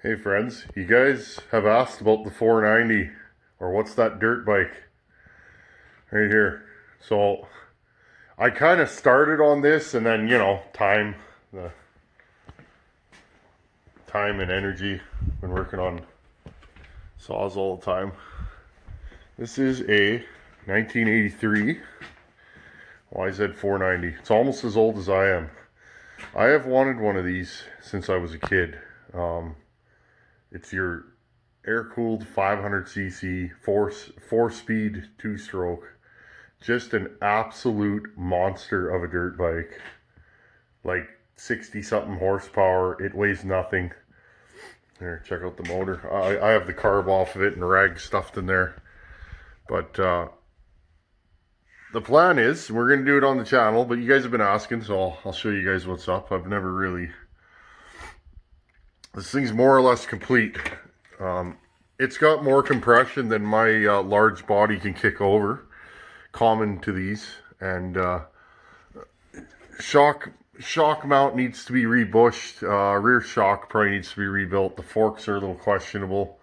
Hey friends, you guys have asked about the 490, or what's that dirt bike right here. So I kind of started on this, and then the time and energy. Been working on saws all the time. This is a 1983 YZ 490. It's almost as old as I am. I have wanted one of these since I was a kid. It's your air-cooled 500cc, four-speed, two-stroke. Just an absolute monster of a dirt bike. Like 60-something horsepower. It weighs nothing. Here, check out the motor. I have the carb off of it and rag stuffed in there. But the plan is, we're going to do it on the channel, but you guys have been asking, so I'll show you guys what's up. I've never really... This thing's more or less complete. It's got more compression than my large body can kick over, common to these, and shock mount needs to be rebushed. Rear shock probably needs to be rebuilt. The forks are a little questionable,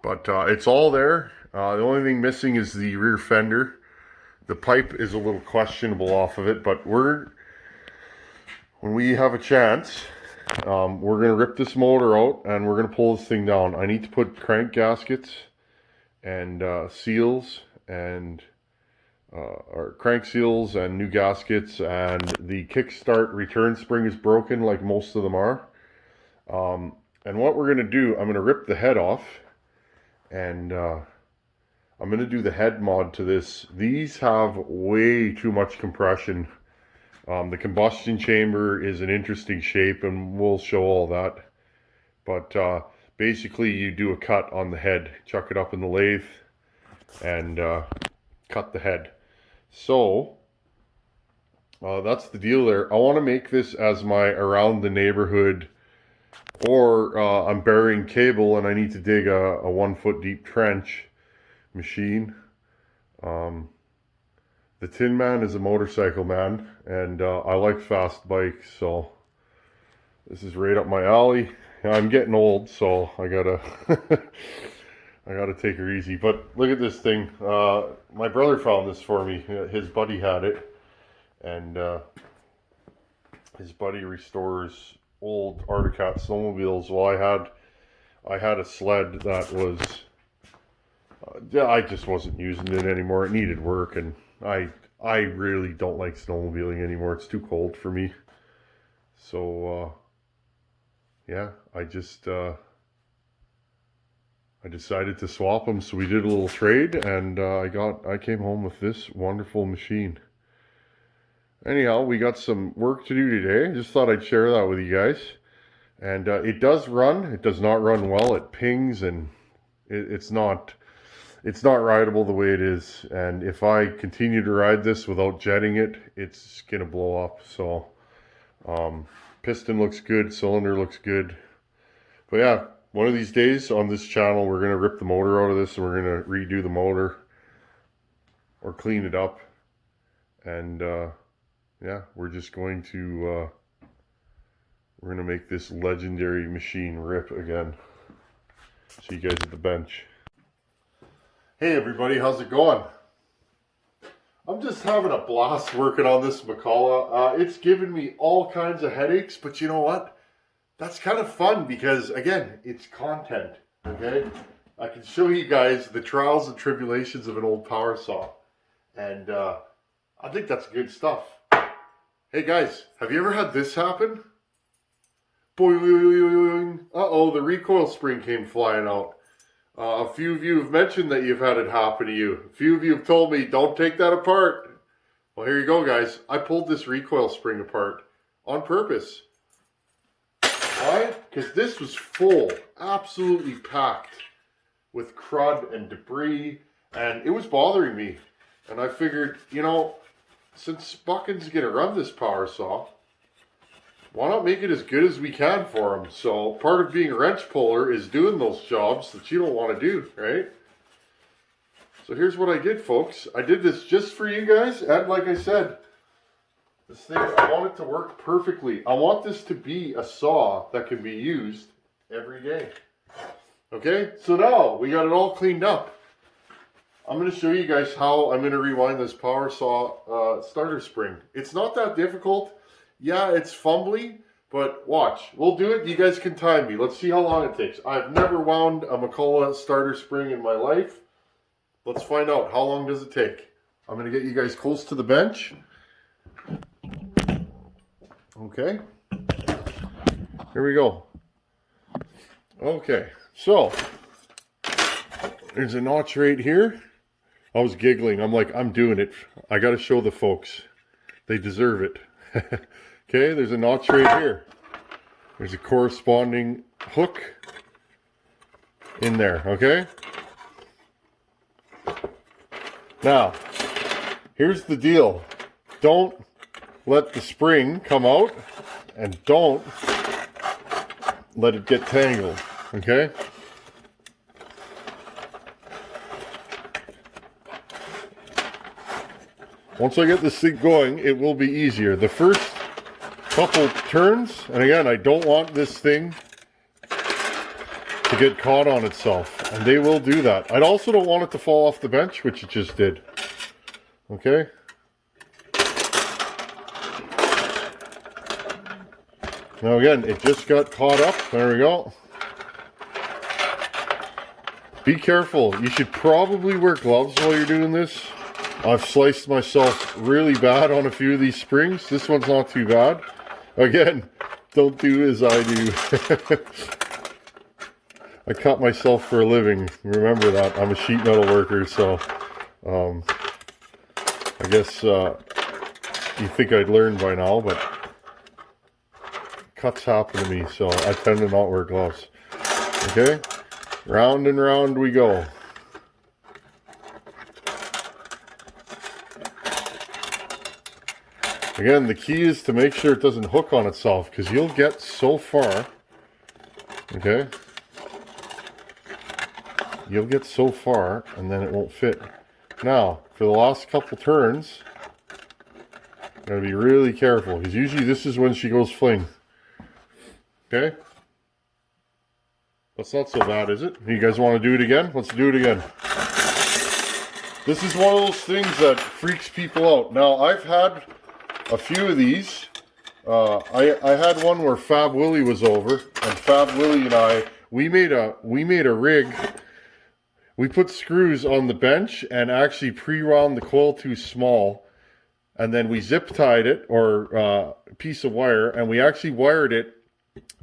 but it's all there. The only thing missing is the rear fender. The pipe is a little questionable off of it, but when we have a chance, we're going to rip this motor out and we're going to pull this thing down. I need to put crank gaskets and seals and or crank seals and new gaskets, and the kickstart return spring is broken like most of them are. And what we're going to do, I'm going to rip the head off, and I'm going to do the head mod to this. These have way too much compression. The combustion chamber is an interesting shape, and we'll show all that. But basically, you do a cut on the head, chuck it up in the lathe, and cut the head. So that's the deal there. I want to make this as my around the neighborhood, or I'm burying cable and I need to dig a 1 foot deep trench machine. The Tin Man is a motorcycle man, and I like fast bikes, so this is right up my alley. I'm getting old, so I gotta I gotta take her easy. But look at this thing. My brother found this for me. His buddy had it, and his buddy restores old Arctic Cat snowmobiles. Well, I had a sled that was I just wasn't using it anymore. It needed work, and I really don't like snowmobiling anymore. It's too cold for me. So yeah, I decided to swap them. So we did a little trade, and I came home with this wonderful machine. Anyhow, we got some work to do today. Just thought I'd share that with you guys. And it does run. It does not run well. It pings, and it's not rideable the way it is. And if I continue to ride this without jetting it, it's gonna blow up. So piston looks good, cylinder looks good. But yeah, one of these days on this channel, we're gonna rip the motor out of this, and we're gonna redo the motor or clean it up. And yeah, we're just going to we're gonna make this legendary machine rip again. See you guys at the bench. Hey everybody, how's it going? I'm just having a blast working on this McCulloch. It's given me all kinds of headaches, but you know what? That's kind of fun because, again, it's content, okay? I can show you guys the trials and tribulations of an old power saw, and I think that's good stuff. Hey guys, have you ever had this happen? Boing! Uh-oh, the recoil spring came flying out. A few of you have mentioned that you've had it happen to you. A few of you have told me, don't take that apart. Well, here you go, guys. I pulled this recoil spring apart on purpose. Why? Because this was full, absolutely packed with crud and debris, and it was bothering me. And I figured, you know, since Buckin's going to run this power saw, why not make it as good as we can for them? So part of being a wrench puller is doing those jobs that you don't want to do, right? So here's what I did, folks. I did this just for you guys, and like I said, this thing, I want it to work perfectly. I want this to be a saw that can be used every day. Okay, so now we got it all cleaned up. I'm going to show you guys how I'm going to rewind this power saw starter spring. It's not that difficult. Yeah, it's fumbly, but watch. We'll do it. You guys can time me. Let's see how long it takes. I've never wound a McCulloch starter spring in my life. Let's find out. How long does it take? I'm going to get you guys close to the bench. Okay. Here we go. Okay, so there's a notch right here. I was giggling. I'm like, I'm doing it. I got to show the folks. They deserve it. Okay, there's a notch right here. There's a corresponding hook in there, okay? Now, here's the deal. Don't let the spring come out and don't let it get tangled, okay? Once I get this thing going, it will be easier. The first couple turns, and again, I don't want this thing to get caught on itself, and they will do that. I also don't want it to fall off the bench, which it just did. Okay? Now again, it just got caught up. There we go. Be careful. You should probably wear gloves while you're doing this. I've sliced myself really bad on a few of these springs. This one's not too bad. Again, don't do as I do. I cut myself for a living. Remember that. I'm a sheet metal worker, so I guess you think I'd learn by now, but cuts happen to me, so I tend to not wear gloves. Okay? Round and round we go. Again, the key is to make sure it doesn't hook on itself, because you'll get so far, okay? You'll get so far, and then it won't fit. Now, for the last couple turns, gotta be really careful, because usually this is when she goes fling. Okay? That's not so bad, is it? You guys want to do it again? Let's do it again. This is one of those things that freaks people out. Now, I've had a few of these. I had one where Fab Willie was over, and Fab Willie and I, we made a rig. We put screws on the bench and actually pre-wound the coil too small, and then we zip tied it, or a piece of wire, and we actually wired it,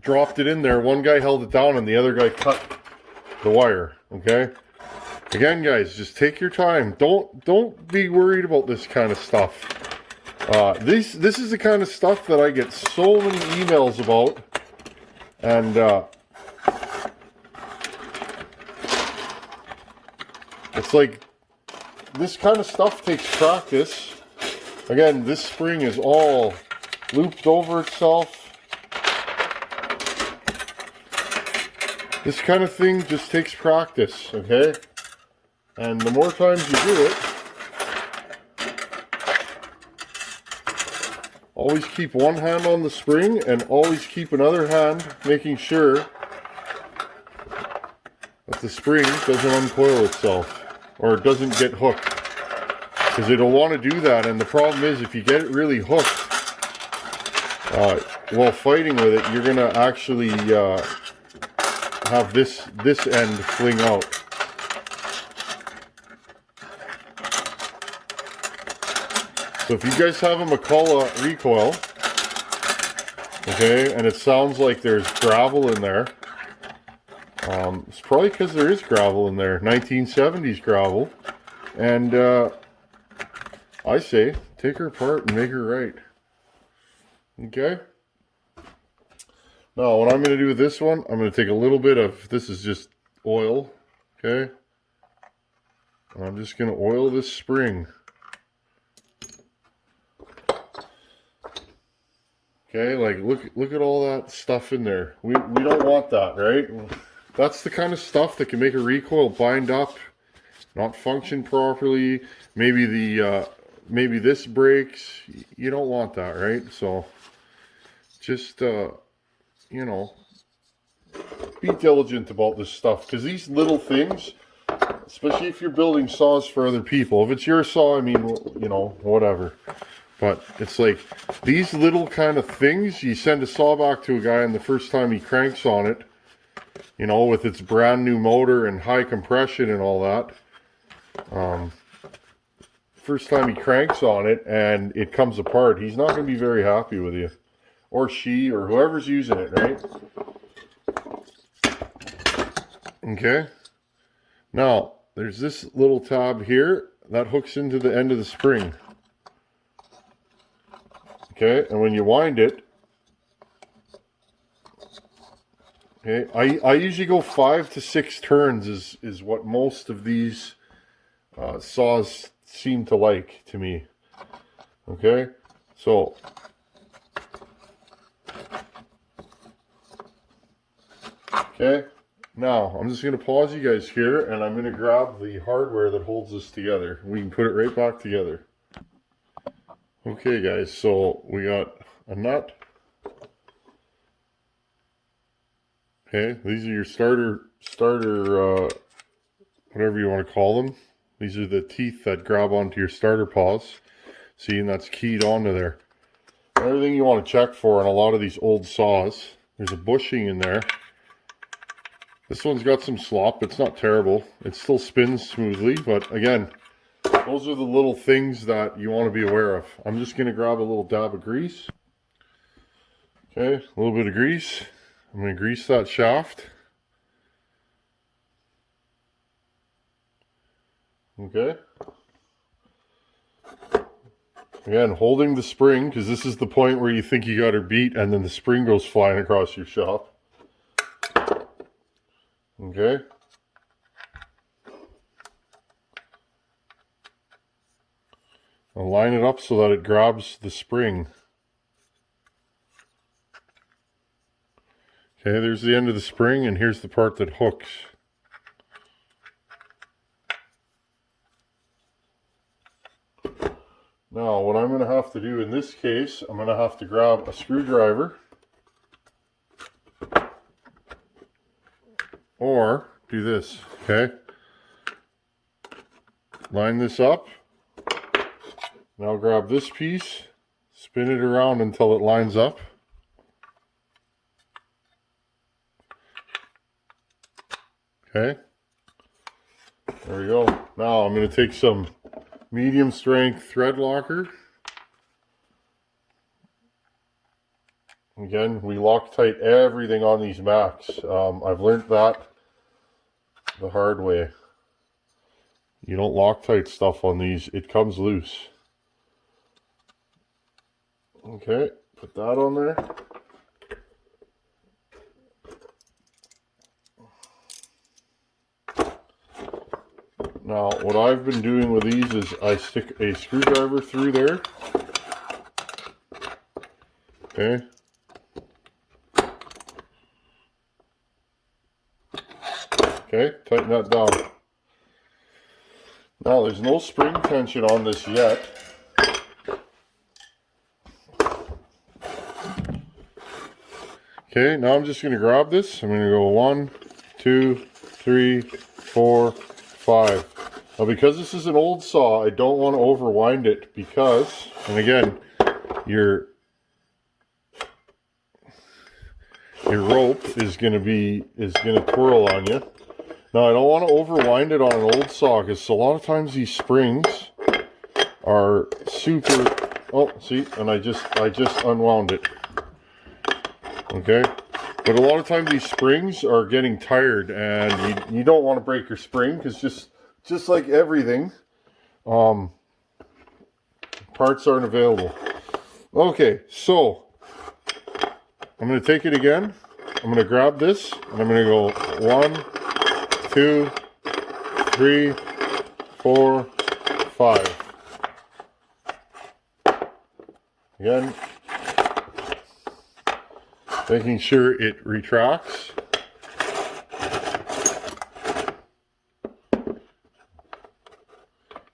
dropped it in there. One guy held it down and the other guy cut the wire. Okay, again, guys, just take your time. Don't be worried about this kind of stuff. This is the kind of stuff that I get so many emails about, and it's like, this kind of stuff takes practice. Again, this spring is all looped over itself. This kind of thing just takes practice, okay? And the more times you do it, always keep one hand on the spring and always keep another hand making sure that the spring doesn't uncoil itself or it doesn't get hooked. Because it'll want to do that, and the problem is if you get it really hooked while fighting with it, you're going to actually have this end fling out. So if you guys have a McCulloch Recoil, okay, and it sounds like there's gravel in there, it's probably because there is gravel in there, 1970s gravel, and I say take her apart and make her right. Okay? Now what I'm going to do with this one, I'm going to take a little bit of, this is just oil, okay, and I'm just going to oil this spring. Okay, like look at all that stuff in there. We don't want that, right? That's the kind of stuff that can make a recoil bind up, not function properly. Maybe the maybe this breaks. You don't want that, right? So just you know, be diligent about this stuff, because these little things, especially if you're building saws for other people, if it's your saw, I mean, you know, whatever. But it's like these little kind of things, you send a saw back to a guy and the first time he cranks on it, you know, with its brand new motor and high compression and all that, first time he cranks on it and it comes apart, he's not going to be very happy with you. Or she, or whoever's using it, right? Okay. Now, there's this little tab here that hooks into the end of the spring. Okay, and when you wind it, okay, I usually go 5 to 6 turns is what most of these saws seem to like to me. Okay, so okay, now I'm just going to pause you guys here and I'm going to grab the hardware that holds this together. We can put it right back together. Okay guys, so we got a nut. Okay, these are your starter, whatever you want to call them. These are the teeth that grab onto your starter paws. See, and that's keyed onto there. Everything you want to check for on a lot of these old saws. There's a bushing in there. This one's got some slop. It's not terrible. It still spins smoothly, but again, those are the little things that you want to be aware of. I'm just going to grab a little dab of grease. Okay, a little bit of grease. I'm going to grease that shaft. Okay. Again, holding the spring, because this is the point where you think you got her beat and then the spring goes flying across your shop. Okay. I'll line it up so that it grabs the spring. Okay, there's the end of the spring, and here's the part that hooks. Now, what I'm going to have to do in this case, I'm going to have to grab a screwdriver, or do this, okay? Line this up. Now grab this piece, spin it around until it lines up. Okay, there we go. Now I'm going to take some medium strength thread locker. Again, we Loctite everything on these Macs. I've learned that the hard way. You don't Loctite stuff on these, it comes loose. Okay, put that on there. Now, what I've been doing with these is I stick a screwdriver through there. Okay. Okay, tighten that down. Now, there's no spring tension on this yet. Okay, now I'm just going to grab this. I'm going to go 1, 2, 3, 4, 5. Now, because this is an old saw, I don't want to overwind it because, and again, your rope is going to twirl on you. Now, I don't want to overwind it on an old saw because a lot of times these springs are super. Oh, see, and I just unwound it. Okay, but a lot of times these springs are getting tired, and you don't want to break your spring because just like everything, parts aren't available. Okay, so I'm going to take it again. I'm going to grab this, and I'm going to go 1, 2, 3, 4, 5. Again, making sure it retracts.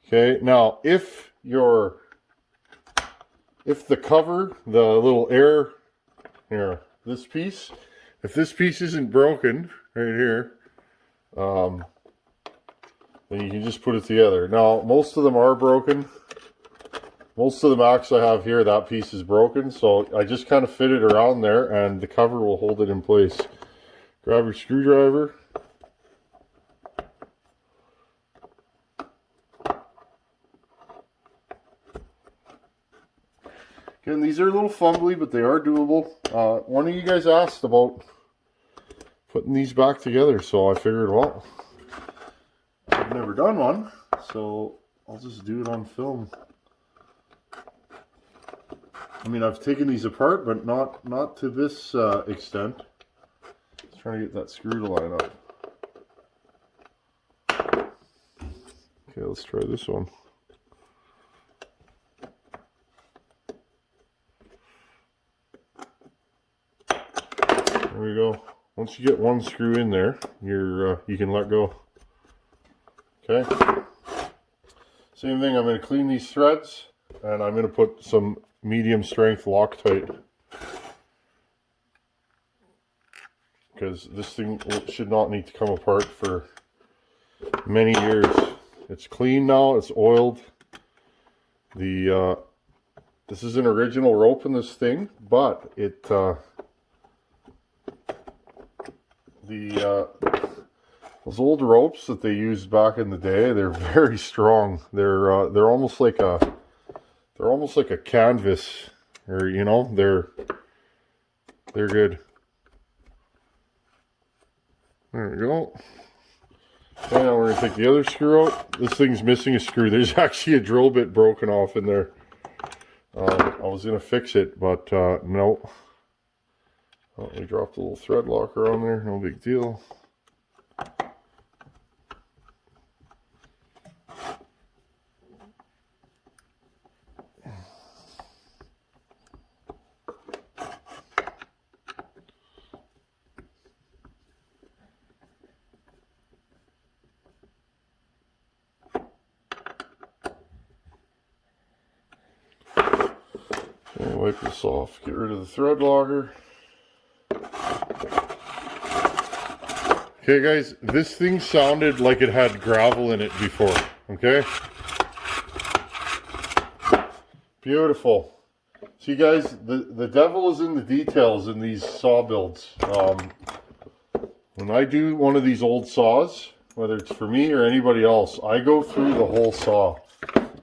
Okay, now if the cover, the little air here, this piece, if this piece isn't broken right here, then you can just put it together. Now, most of them are broken. Most of the Macs I have here, that piece is broken, so I just kind of fit it around there, and the cover will hold it in place. Grab your screwdriver. Again, these are a little fumbly, but they are doable. One of you guys asked about putting these back together, so I figured, well, I've never done one, so I'll just do it on film. I mean, I've taken these apart, but not to this extent. Just trying to get that screw to line up. Okay, let's try this one. There we go. Once you get one screw in there, you can let go. Okay. Same thing, I'm going to clean these threads, and I'm going to put some medium strength Loctite, because this thing should not need to come apart for many years. It's clean now, it's oiled. This is an original rope in this thing, but those old ropes that they used back in the day, they're very strong. They're almost like a canvas, or you know, they're good. There we go. And now we're gonna take the other screw out. This thing's missing a screw. There's actually a drill bit broken off in there. I was gonna fix it, but no. Oh, we dropped a little thread locker on there. No big deal. Okay, wipe this off. Get rid of the thread locker. Okay guys, this thing sounded like it had gravel in it before, okay? Beautiful. See guys, the devil is in the details in these saw builds. When I do one of these old saws, whether it's for me or anybody else, I go through the whole saw.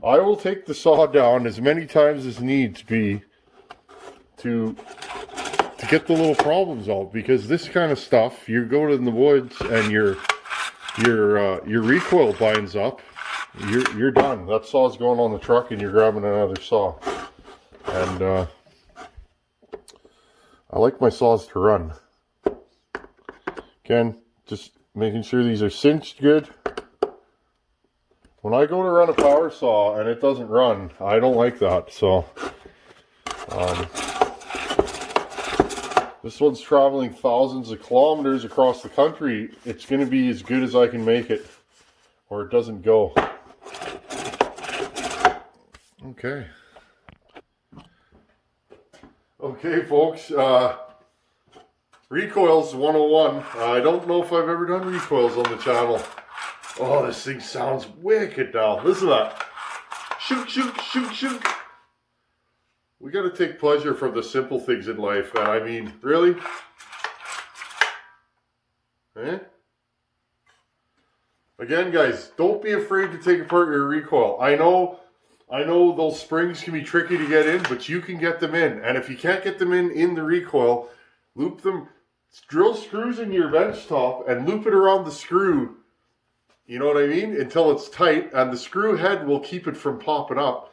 I will take the saw down as many times as needs be to get the little problems out, because this kind of stuff, you go in the woods and your recoil binds up, you're done. That saw's going on the truck and you're grabbing another saw. And I like my saws to run. Again, just making sure these are cinched good. When I go to run a power saw and it doesn't run, I don't like that. So this one's traveling thousands of kilometers across the country. It's going to be as good as I can make it, or it doesn't go. Okay. Okay, folks. Recoils 101. I don't know if I've ever done recoils on the channel. Oh, this thing sounds wicked now. Listen to that. Shoot, shoot, shoot, shoot. We got to take pleasure from the simple things in life. And I mean, really? Eh? Again, guys, don't be afraid to take apart your recoil. I know those springs can be tricky to get in, but you can get them in. And if you can't get them in the recoil, loop them, drill screws into your bench top and loop it around the screw. You know what I mean? Until it's tight, and the screw head will keep it from popping up.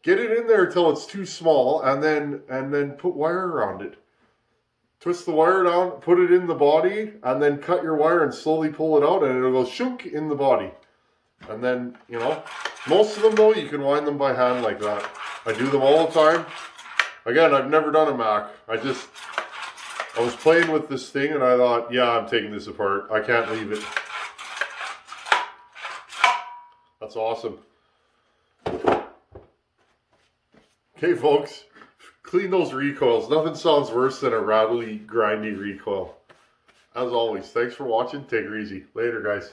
Get it in there until it's too small, and then put wire around it. Twist the wire down, put it in the body, and then cut your wire and slowly pull it out, and it'll go shunk in the body. And then, you know, most of them though, you can wind them by hand like that. I do them all the time. Again, I've never done a Mac. I was playing with this thing and I thought, yeah, I'm taking this apart. I can't leave it. That's awesome. Okay, folks, clean those recoils. Nothing sounds worse than a rattly, grindy recoil. As always, thanks for watching. Take her easy. Later, guys.